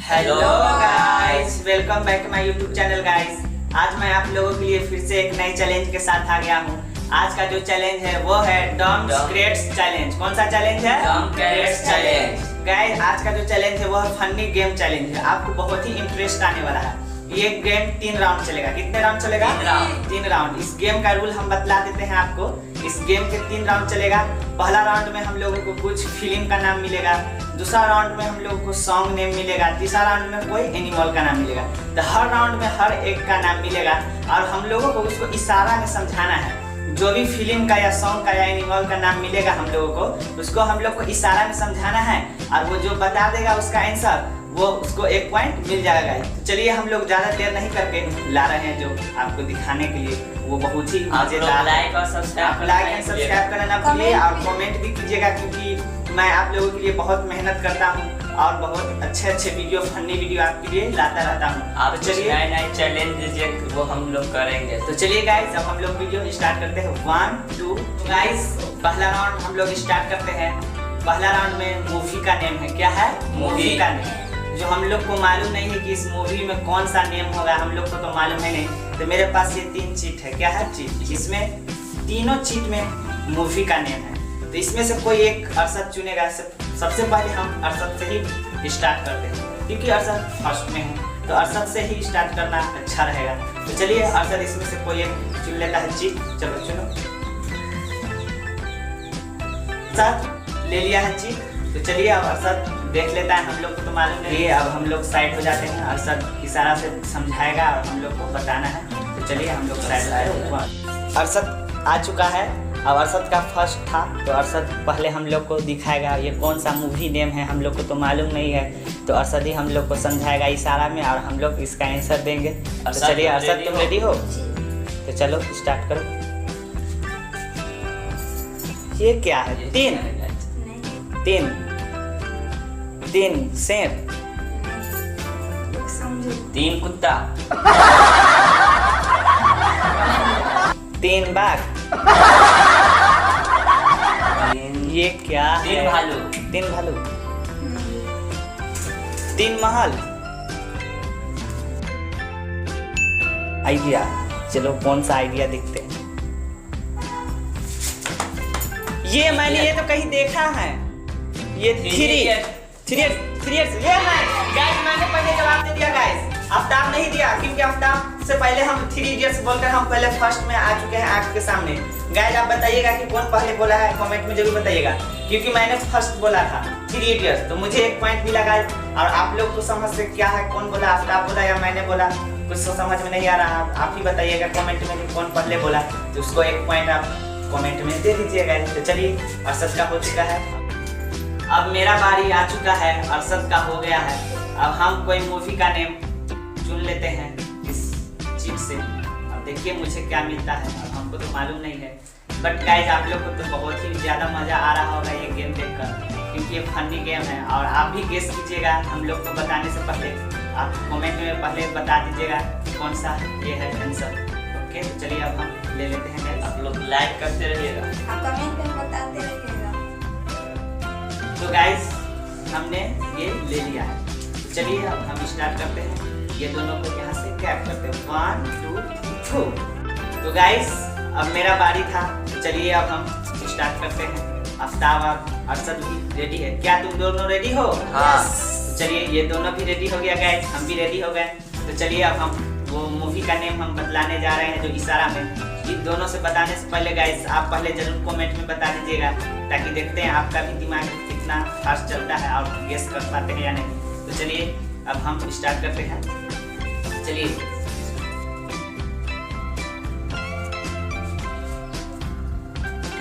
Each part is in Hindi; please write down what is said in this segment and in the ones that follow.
Hello guys, welcome back to my YouTube channel guys. आज मैं आप लोगों के लिए फिर से एक नई चैलेंज के साथ आ गया हूँ। आज का जो चैलेंज है वो है डम क्रेट्स चैलेंज। कौन सा चैलेंज है? डम क्रेट्स चैलेंज। गाइस, आज का जो चैलेंज है वो है फनी गेम चैलेंज है। आपको बहुत ही इंटरेस्ट आने वाला है। ये गेम 3 राउंड चलेगा। कितने राउंड चलेगा? 3 राउंड। इस गेम का रूल हम बतला देते हैं आपको। इस गेम के 3 राउंड चलेगा। पहला राउंड में हम लोगों को कुछ फिल्म का नाम मिलेगा, दूसरा राउंड में हम लोगों को सॉन्ग नेम मिलेगा, तीसरा राउंड में कोई एनिमल का नाम मिलेगा। तो हर राउंड में हर एक का नाम मिलेगा और हम लोगों को उसको इशारा में समझाना है। जो भी फिल्म का या सॉन्ग का या एनिमल का नाम मिलेगा हम लोगों को, उसको हम लोग को इशारा में समझाना है और वो जो बता देगा उसका आंसर, वो उसको 1 पॉइंट मिल जाएगा। तो चलिए हम लोग ज़्यादा देर नहीं करके ला रहे हैं जो आपको दिखाने के लिए। वो बहुत ही मजेदार। लाइक और सब्सक्राइब करना ना भूलिए और कमेंट भी कीजिएगा, क्योंकि मैं आप लोगों के लिए बहुत मेहनत करता हूँ और बहुत अच्छे वीडियो, फनी वीडियो आपके लिए लाता रहता हूँ। आप चलिए नए चैलेंज दीजिए, वो हम लोग करेंगे। तो चलिए गाइस, अब हम लोग वीडियो स्टार्ट करते हैं। 1 2 गाइस, पहला राउंड हम लोग स्टार्ट करते हैं। पहला राउंड में मूवी का नेम है। क्या है? मूवी का नेम। जो हम लोग को मालूम नहीं है कि इस मूवी में कौन सा नेम होगा, हम लोग को तो मालूम है नहीं। तो मेरे पास ये 3 चीट है। क्या है? चीट। इसमें तीनों चीट में मूवी का नेम है। तो इसमें से कोई एक अरशद चुनेगा। सबसे पहले हम अरशद से ही स्टार्ट करते हैं, क्योंकि अरशद फर्स्ट में है तो अरशद से ही स्टार्ट करना अच्छा रहेगा। तो चलिए अरशद इसमें से कोई एक चुन लेता है चीट। चलो चुनो। अरशद ले लिया है चीट। तो चलिए अब अरशद देख लेता है। हम लोग को तो मालूम नहीं है। अब हम लोग साइड हो जाते हैं। अरशद इशारा से समझाएगा और हम लोग को बताना है। तो चलिए हम लोग साइड आए। अरशद आ चुका है। अब अरशद का फर्स्ट था तो अरशद पहले हम लोग को दिखाएगा ये कौन सा मूवी नेम है। हम लोग को तो मालूम नहीं है, तो अरशद ही हम लोग को समझाएगा इशारा में और हम लोग इसका आंसर देंगे। तो चलिए अरशद, तुम रेडी हो? तो चलो स्टार्ट करो। ये क्या है? 3 सेब, 3 कुत्ता, 3 बाघ, ये क्या है? 3 भालू, 3 भालू, 3 महल। आइडिया, चलो कौन सा आइडिया देखते हैं। ये मैंने ये तो कहीं देखा है। ये 3 इडियट्स। ये गाइस, मैंने पहले जवाब दे दिया गाइस। आफ्ताब नहीं दिया, क्योंकि आफ्ताब से पहले हम 3 इडियट्स बोलकर हम पहले फर्स्ट में आ चुके हैं आपके सामने। गाइस आप बताइएगा कि कौन पहले बोला है, कमेंट में जरूर बताइएगा, क्योंकि मैंने फर्स्ट बोला था 3 इडियट्स। तो मुझे 1 पॉइंट मिला गाइस। और आप लोग को समझ से क्या है, कौन बोला, आफ्ताब बोला या मैंने बोला, कुछ तो समझ में नहीं आ रहा। आप ही बताइएगा कमेंट में कि कौन पहले बोला, तो उसको 1 पॉइंट आप कमेंट में दे दीजिएगा। तो चलिए अरशद का हो चुका है। अब मेरा बारी आ चुका है। अरशद का हो गया है। अब हम कोई मूवी का नेम चुन लेते हैं इस चीट से। अब देखिए मुझे क्या मिलता है। अब हमको तो मालूम नहीं है, बट गाइस आप लोग को तो बहुत ही ज़्यादा मज़ा आ रहा होगा ये गेम देखकर, क्योंकि ये फनी गेम है। और आप भी गेस कीजिएगा हम लोग को बताने से पहले। आप कमेंट में पहले बता दीजिएगा कौन सा ये है आंसर। ओके, तो चलिए अब हम ले लेते हैं गाइस। आप लोग लाइक करते रहिएगा, कमेंट में बताते रहिएगा। तो गाइस हमने ये ले लिया है। तो चलिए अब हम स्टार्ट करते हैं। ये दोनों को यहाँ से कैप करते हैं। 1 2 2। तो गाइस अब मेरा बारी था। तो चलिए अब हम स्टार्ट करते हैं। आफ्ताब और अरशद भी रेडी है। क्या तुम दोनों रेडी हो? हाँ। तो चलिए ये दोनों भी रेडी हो गया गाइस, हम भी रेडी हो गए। तो चलिए अब हम वो मूवी का नेम हम बतलाने जा रहे हैं जो इशारा में। इन दोनों से बताने से पहले गाइस आप पहले जरूर कमेंट में बता दीजिएगा, ताकि देखते हैं आपका भी दिमाग कितना फास्ट चलता है और गेस कर पाते हैं या नहीं। तो चलिए अब हम स्टार्ट करते हैं। चलिए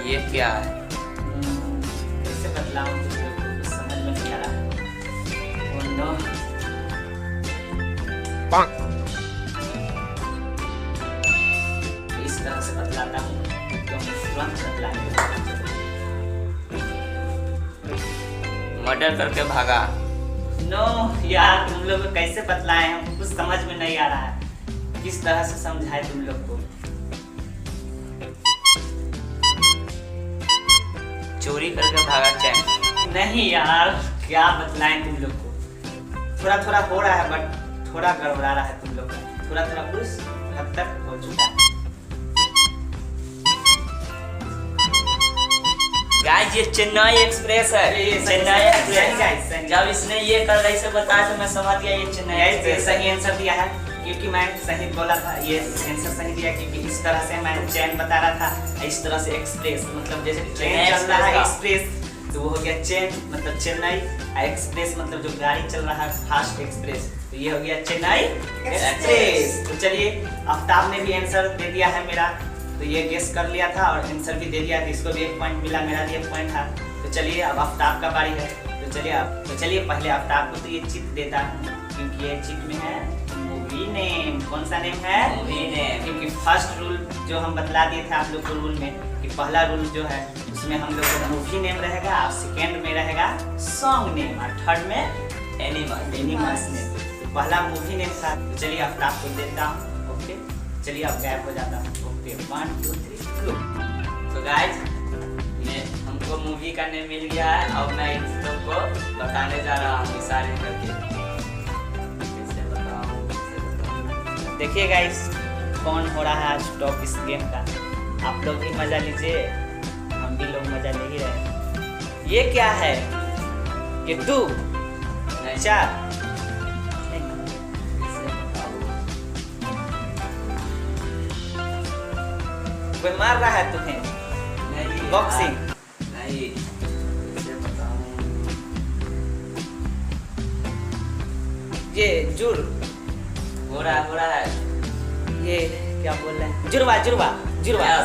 ये क्या है? कैसे बतलाऊं, कुछ समझ में नहीं आ रहा। Oh no। इस तरह से बतलाता हूँ तो तुरंत बतलाने। मर्डर करके भागा। नो यार, तुम लोग को कैसे बतलाएं, हमको कुछ समझ में नहीं आ रहा है। किस तरह से समझाए तुम लोग को। चोरी करके भागा चैन। नहीं यार, क्या बतलाएं तुम लोग को। थोड़ा थोड़ा हो रहा है, बट थोड़ा गड़बड़ा रहा है तुम लोग का, थोड़ा थोड़ा उस हद तक हो चुका है। गाइस ये चेन्नई एक्सप्रेस है, चेन्नई एक्सप्रेस। जब इसने ये कर रही से बताया तो मैं समझ गया ये चेन्नई एक्सप्रेस सही आंसर दिया है, क्योंकि मैं सही बोला था, ये आंसर सही दिया क्योंकि इस तरह से मैं चैन बता रहा था, इस तरह से एक्सप्रेस मतलब जैसे ट्रेन चल रहा है एक्सप्रेस तो वो हो गया चेन मतलब चेन्नई, एक्सप्रेस मतलब जो गाड़ी चल रहा है फास्ट एक्सप्रेस, तो ये हो गया चेन्नई एक्सप्रेस। तो चलिए आफ्ताब ने भी आंसर दे दिया है मेरा, तो ये गेस कर लिया था और आंसर भी दे दिया, तो इसको भी 1 पॉइंट मिला, मेरा भी 1 पॉइंट था। तो चलिए अब आफ्ताब का बारी है, तो चलिए पहले आफ्ताब को तो ये चिट देता हूँ, क्योंकि ये चिट में है मूवी नेम। कौन सा नेम है? Movie name. क्योंकि फर्स्ट रूल जो हम बतला दिए थे आप लोग को रूल में, कि पहला रूल जो है उसमें हम लोग को मूवी नेम रहेगा, और सेकेंड में रहेगा सॉन्ग नेम, और थर्ड में एनिमल्स नेम। तो पहला मूवी नेम था, तो चलिए आफ्ताब को देता हूँ। ओके चलिए अब गायब हो जाता हूँ। ओके 1 2 3 गो। तो गाइस हमको मूवी का नेम मिल गया है, अब मैं इन सबको बताने जा रहा हूँ इशारे करके। कैसे बताऊँ? देखिए गाइस कौन हो रहा है आज टॉप इस गेम का, आप लोग भी मजा लीजिए, हम भी लोग मजा ले ही रहे हैं। ये क्या है? ये 2 4 कोई मार रहा है तुम्हें? नहीं बॉक्सिंग नहीं, कैसे बताऊँ? ये जुड़ हो रहा है ये क्या बोल रहे हैं? जुड़वा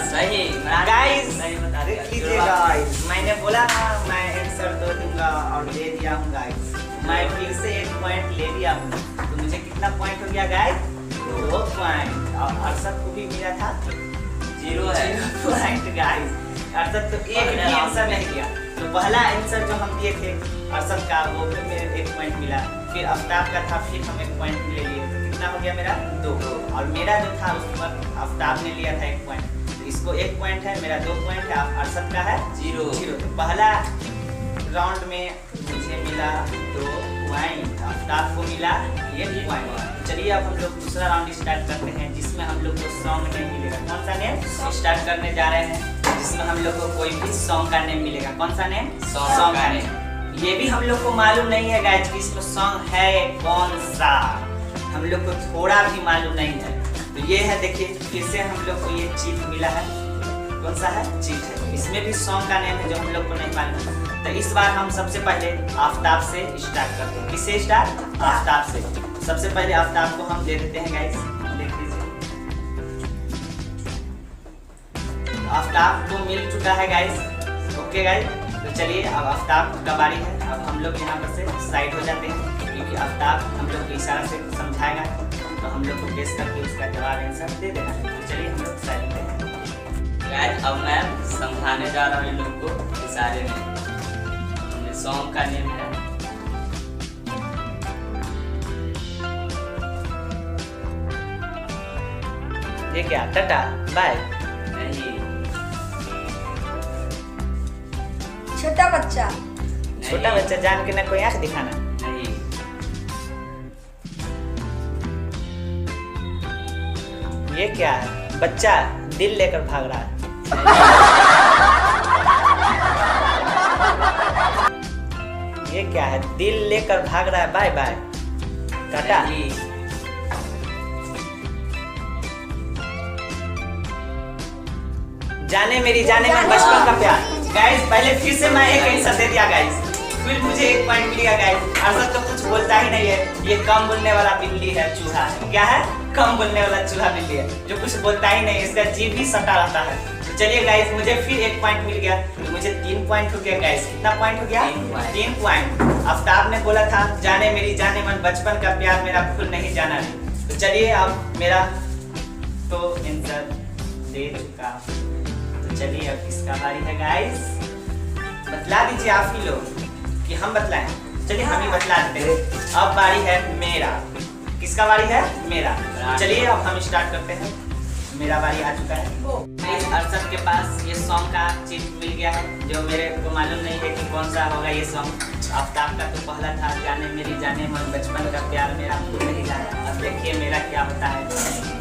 सही गाइस सही बता दिया। देख लीजिए गाइस, मैंने बोला ना मैं आंसर दे दूंगा और दे दिया हूँ गाइस। मैं फिर से 1 पॉइंट ले लिया हूँ, तो मुझे कितना पॉइंट हो गया गाइस? 2 पॉइंट। और अरशद को भी मिला था 0 है पॉइंट गाइस। अरशद तो एक भी आंसर नहीं दिया, तो पहला आंसर जो हम दिए थे अरशद का वो भी मेरे 1 पॉइंट मिला, फिर आफ्ताब का था फिर हम 1 पॉइंट ले लिए, तो कितना हो गया मेरा? 2। और मेरा जो था उस पर आफ्ताब ने लिया था 1 पॉइंट, तो इसको 1 पॉइंट है, मेरा 2 पॉइंट है, अरशद का है 0। तो पहला राउंड में मुझे मिला 2 पॉइंट, आफ्ताब को मिला 1 पॉइंट। चलिए अब हम लोग दूसरा राउंड स्टार्ट करते हैं, जिसमें हम लोग को सॉन्ग नेम मिलेगा। कौन सा नेम स्टार्ट करने जा रहे हैं? जिसमें हम लोग को कोई भी सॉन्ग का नेम मिलेगा। कौन सा नेम? सॉन्ग का नेम। ये भी हम लोग को मालूम नहीं है गाइस कि इसमें सॉन्ग है कौन सा, हम लोग को थोड़ा भी मालूम नहीं है। तो ये है, देखिए फिर से हम लोग को ये चीट मिला है। कौन सा है? चीट है। इसमें भी सॉन्ग का नेम है जो हम लोग को नहीं मालूम। तो इस बार हम सबसे पहले आफ्ताब से स्टार्ट करते हैं। किससे स्टार्ट? आफ्ताब से। सबसे पहले आफ्ताब को हम दे देते हैं गाइस, देख लीजिए आफ्ताब को मिल चुका है गाइस। ओके गाइस, तो चलिए अब आफ्ताब का बारी है। अब हम लोग यहाँ पर से साइड हो जाते हैं, क्योंकि आफ्ताब हम लोग को इशारा से समझाएगा, तो हम लोग को गेस करके उसका जवाब आंसर दे देना है। तो चलिए हम लोग साइड होते हैं। गाइस अब मैं समझाने जा रहा हूँ इन लोग को इशारे में। सॉन्ग का नेम है ये क्या? Tata bye? नहीं, छोटा बच्चा। छोटा बच्चा जान के ना कोई आंख दिखाना। नहीं, ये क्या है? बच्चा दिल लेकर भाग रहा है। ये क्या है? दिल लेकर भाग रहा है। Bye bye tata. नहीं, जाने मेरी जाने मन बचपन का प्यार। गाइस पहले फिर से मैं एक आंसर दे दिया गाइस, फिर मुझे 1 पॉइंट मिल गया गाइस। अरशद तो कुछ बोलता ही नहीं है, ये कम बोलने वाला बिल्ली है, चूहा है। क्या है? कम बोलने वाला चूहा बिल्ली है, जो कुछ बोलता ही नहीं, इसका जीभ भी सटा रहता है। तो चलिए गाइस मुझे फिर 1 पॉइंट मिल गया, तो मुझे 3 पॉइंट हो गया गाइस। कितना पॉइंट हो गया? 3 पॉइंट। आफ्ताब ने बोला था जाने मेरी जाने मन बचपन का प्यार मेरा भूल नहीं जाना नहीं। तो चलिए अब मेरा तो आंसर दे चुका, तो चलिए अब किसका बारी है गाइस? बतला दीजिए आप ही लोग कि हम बतलाएं। चलिए हम ही बतला देते हैं। अब बारी है मेरा। किसका बारी है? मेरा। चलिए अब हम स्टार्ट करते हैं। मेरा बारी आ चुका है। इस अरशद के पास ये सॉन्ग का चीज मिल गया है जो मेरे को मालूम नहीं है कि कौन सा होगा ये सॉन्ग। आफ्ताब का तो पहला था जाने मेरी जाने मन बचपन का प्यार मेरा भूल नहीं जाना। अब देखिए मेरा क्या होता है।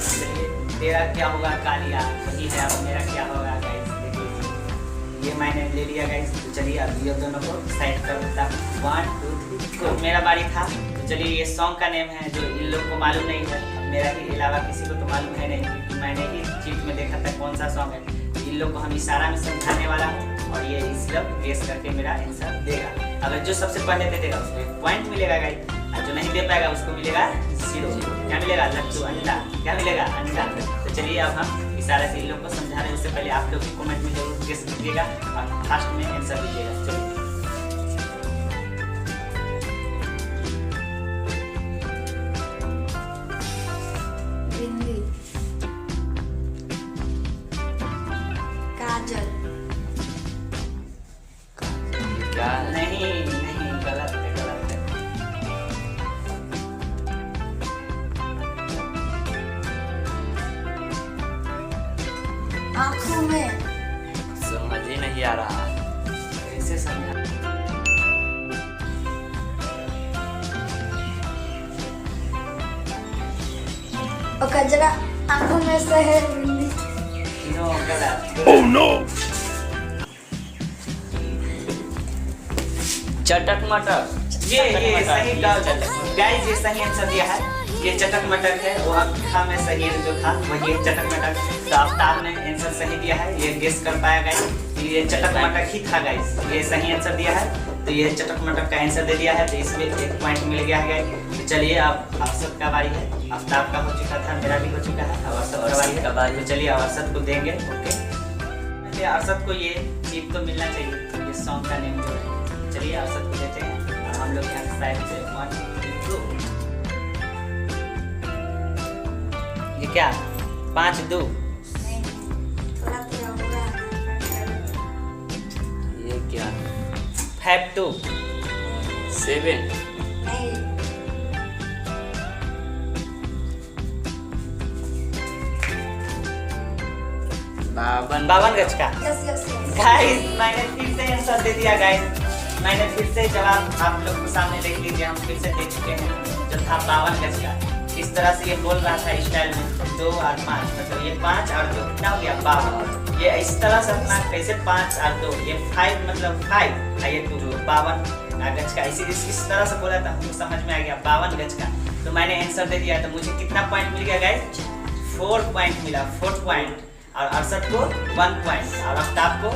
चलिए तेरा क्या होगा कालिया, वही है अब मेरा क्या होगा गाइस। देखिए ये मैंने ले लिया गाइस। तो चलिए अब ये दोनों को साइड कर देता हूँ। 1 2 3 तो मेरा बारी था। तो चलिए ये सॉन्ग का नेम है जो इन लोग को मालूम नहीं है, मेरा ही अलावा किसी को तो मालूम है नहीं, क्योंकि मैंने ही चीट में देखा था कौन सा सॉन्ग है। इन लोग को हम इशारा में समझाने वाला हूँ और ये इस लोग गेस करके मेरा आंसर देगा। अगर जो सबसे पहले दे देगा उसको 1 पॉइंट मिलेगा गाइस, और जो नहीं दे पाएगा उसको मिलेगा 0। क्या मिलेगा? लट्टू अंडा। क्या मिलेगा? अंडा। तो चलिए अब हम इशारे से इन लोग को समझा रहे हैं। उससे पहले आप लोग कमेंट में जरूर गेस कीजिएगा और फास्ट में आंसर दीजिएगा। चलिए बिंदी, काजल, क्या है? नहीं नहीं, गलत है गलत है। आँखों में, समझ ही नहीं आ रहा। कैसे समझा? और कजरा आँखों में से है बिंदी। नो, गलत। चटक मटक। ये सही गाइस, ये सही आंसर दिया है। ये चटक मटक है। वो अखा में सही जो था वही है चटक मटक। तो आफ्ताब ने आंसर सही दिया है। ये गेस कर पाया गाइस। ये चटक मटक ही था गाइस। ये सही आंसर दिया है। तो ये चटक मटक का आंसर दे दिया है। तो इसमें 1 पॉइंट मिल गया है गाइस। तो चलिए अब अरशद का बारी है। आफ्ताब का हो चुका था, मेरा भी हो चुका है। अब अरशद का बारी है। तो चलिए अब अरशद को देंगे। ओके, अरशद को ये चीज तो मिलना चाहिए, ये सॉन्ग का नेम जो है। चलिए अरशद को देते हैं और हम लोग यहाँ साइड से 1 2 ये क्या 5 2 नहीं, थोड़ा थोड़ा होगा। ये क्या? 5 2 7। नहीं, 52 गज का। Yes yes yes. गाइस मैंने फिर से आंसर दे दिया गाइस। मैंने फिर से जवाब आप लोग के सामने देख लीजिए। हम फिर से दे चुके हैं जो था 52 गज का। इस तरह से ये बोल रहा था स्टाइल में 2 और 5, मतलब ये 5 और 2 कितना हो गया 52। ये इस तरह से अपना कैसे 5 और 2 ये 5 मतलब 5 और ये 2 52 गज का। इस तरह से बोला था, हमको समझ में आ गया 52 गज का। तो मैंने आंसर दे दिया। तो मुझे कितना पॉइंट मिल गया गाइस? 4 पॉइंट मिला, 4 पॉइंट। और अरशद को 1 पॉइंट और आफ्ताब को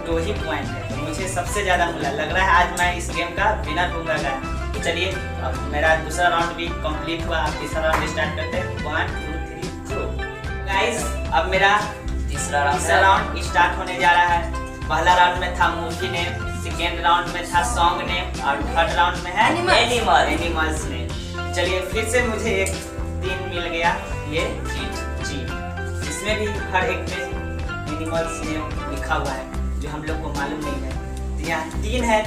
2 ही पॉइंट है। तो मुझे सबसे ज्यादा मिला। लग रहा है आज मैं इस गेम का विनर होऊंगा गाइस। तो चलिए अब मेरा दूसरा राउंड भी कंप्लीट हुआ। अब तीसरा राउंड स्टार्ट करते हैं। 1 2 3 गो गाइस। अब मेरा तीसरा राउंड स्टार्ट होने जा रहा है। पहला राउंड में था मूवी नेम, सेकेंड राउंड में था सॉन्ग नेम और थर्ड राउंड में है एनिमल्स नेम। चलिए फिर से मुझे एक 3 मिल गया। ये चीट इसमें भी हर एक में एनिमल्स नेम लिखा हुआ है जो हम लोग को मालूम नहीं है। तो यहाँ 3 है,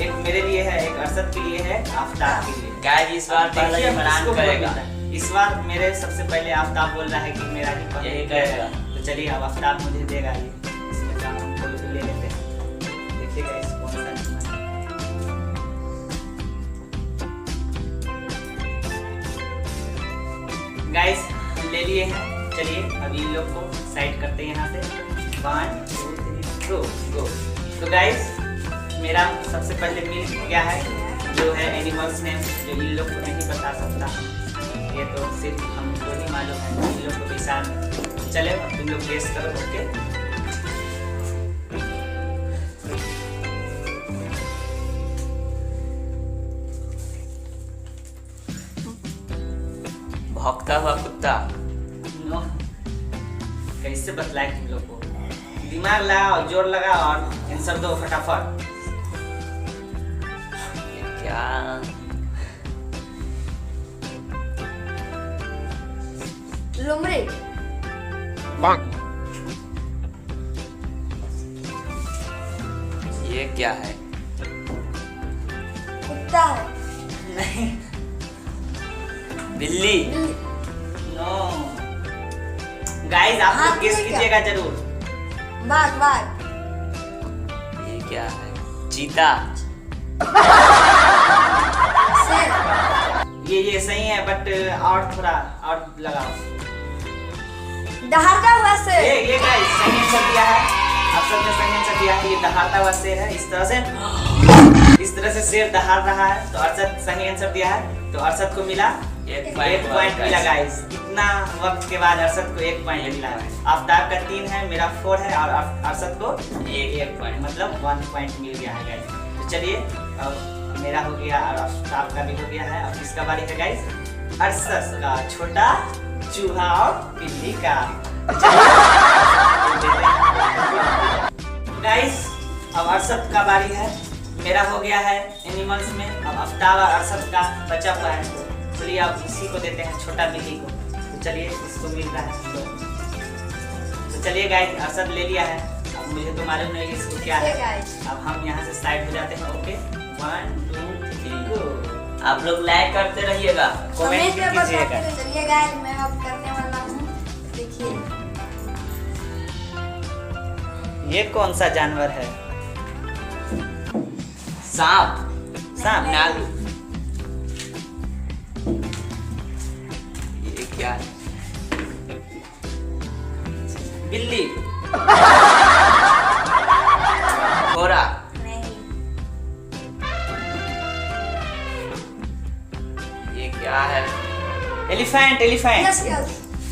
एक मेरे लिए है, एक अरशद के लिए है, आफ्ताब के लिए। गाइस इस बार पहला देखिए इमरान किसको करेगा। इस बार मेरे सबसे पहले आफ्ताब बोल रहा है कि मेरा ही पहले यही करेगा। तो चलिए अब आफ्ताब मुझे देगा ये। इसमें काम हम खोल के ले लेते हैं। देखिएगा इस कौन सा गाइस ले लिए हैं। चलिए अभी इन लोग को साइड करते हैं यहाँ से। 1 2 3 गो। तो गाइस मेरा सबसे पहले मिल गया है जो है एनिमल्स नेम, जो इन लोग को नहीं बता सकता। ये तो सिर्फ हमको ही मालूम है, इन लोग को भी साथ। चले अब तुम लोग गेस करो। ओके भौंकता हुआ कुत्ता। नो, कैसे बतलाए तुम लोग को? दिमाग लगाओ, जोर लगाओ और आंसर दो फटाफट। क्या? लुमड़ी, ये क्या है? कुत्ता है। नहीं, बिल्ली। बिल्ली, नो गाइस आप हाँ, लोग गेस ठीक है। कीजिएगा जरूर। बाघ ये क्या है? चीता। शेर ये सही है बट और थोड़ा और लगाओ। दहाड़ता हुआ शेर ये गाइस सही आंसर दिया है। आप सबने सही आंसर दिया है। ये दहाड़ता हुआ शेर है। इस तरह से शेर दहाड़ रहा है। तो अरशद सही आंसर दिया है। तो अरशद को मिला एक एक पॉइंट मिला गाइस। इतना वक्त के बाद अरशद को एक पॉइंट मिला है। आफ्ताब का 3 है, मेरा 4 है और अरशद को एक पॉइंट मतलब 1 पॉइंट मिल गया है गाइस। तो चलिए अब मेरा हो गया और आफ्ताब का भी हो गया है। अब किसका बारी है गाइस? अरशद का। छोटा चूहा और बिल्ली का। गाइस अब अरशद का बारी है। मेरा हो गया है एनिमल्स में। अब आफ्ताब और अरशद का बचा हुआ है। चलिए अब इसी को देते हैं, छोटा बिल्ली को। तो चलिए इसको मिल रहा है। तो चलिए गाइस अरशद ले लिया है। अब मुझे तो मालूम नहीं कि इसको क्या है। ठीक है। अब हम यहाँ से साइड हो जाते हैं। ओके 1 2 3 गो। आप लोग लाइक करते रहिएगा। कमेंट कमेंट में कीजिएगा। बताते चलिए गाइस, मैं अब करने वाला हूँ। देखिए ये कौन सा जानवर है? सांप। सांप। नाग। ये क्या है? बिल्ली। घोड़ा। नहीं ये क्या है? एलिफेंट। यस यस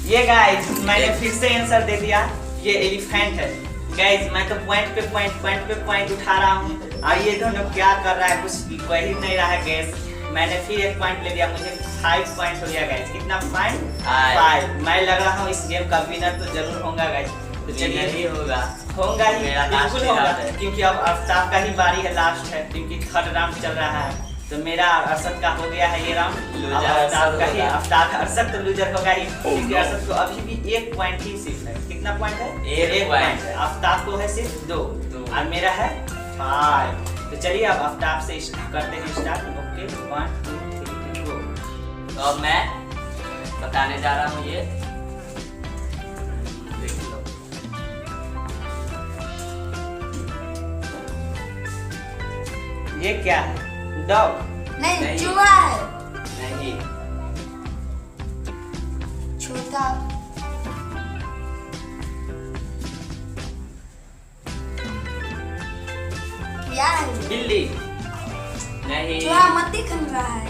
ये गाइस मैंने फिर से आंसर दे दिया। ये एलिफेंट है गाइस। मैं तो पॉइंट पे पॉइंट उठा रहा हूँ और ये दोनों क्या कर रहा है कुछ वही नहीं रहा है गैस। मैंने फिर एक पॉइंट ले लिया। मुझे 5 पॉइंट हो गया गाइस। कितना पॉइंट? 5। मैं लग रहा हूँ इस गेम का विनर तो जरूर होगा गाइस। तो चलिए ही होगा। होगा ही, मेरा बिल्कुल last होगा round है। क्योंकि अब आफ्ताब का ही बारी है, लास्ट है क्योंकि थर्ड राउंड चल रहा है। तो मेरा अरशद का हो गया है ये राउंड। Loser अब आफ्ताब का ही होगा। आफ्ताब अरशद तो लूजर होगा ही क्योंकि अरशद को अभी भी 1 पॉइंट ही सिर्फ है। कितना पॉइंट है? एक 1 point पॉइंट है। आफ्ताब को है सिर्फ 2 दो। और मेरा है 5। तो चलिए अब आफ्ताब से करते हैं स्टार्ट। ओके 1 2 3 गो। तो अब मैं बताने जा रहा हूँ ये। देख लो। ये क्या है? डॉग। नहीं नहीं। चूहा है नहीं। छोटा क्या है ये? बिल्ली। नहीं। चूहा मत्ती खन रहा है।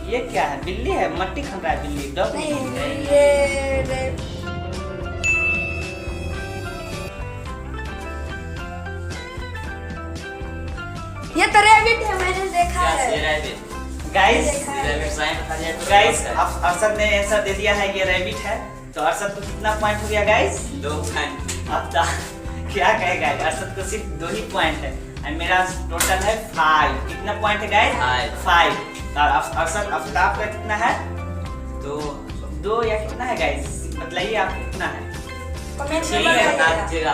ये क्या है? बिल्ली है। मट्टी खा रहा है बिल्ली। डॉग नहीं नहीं। ये तो रैबिट है, मैंने देखा क्या है। शेर है बे? गाइस देखा है। रैबिट साइन बता दिया तो गाइस है। अब अरशद ने आंसर दे दिया है। ये रैबिट है। तो अरशद को कितना पॉइंट हो गया गाइस? 2 पॉइंट। अब क्या कहे गाइस? अरशद को सिर्फ 2 ही पॉइंट है और मेरा टोटल है 5। कितना पॉइंट है गाइस? 5। और अरशद आफ्ताब का कितना है? 2 या कितना है गाइस? बताइए आप कितना है? कमेंट में ठीक है, बताइएगा। बता दीजिएगा।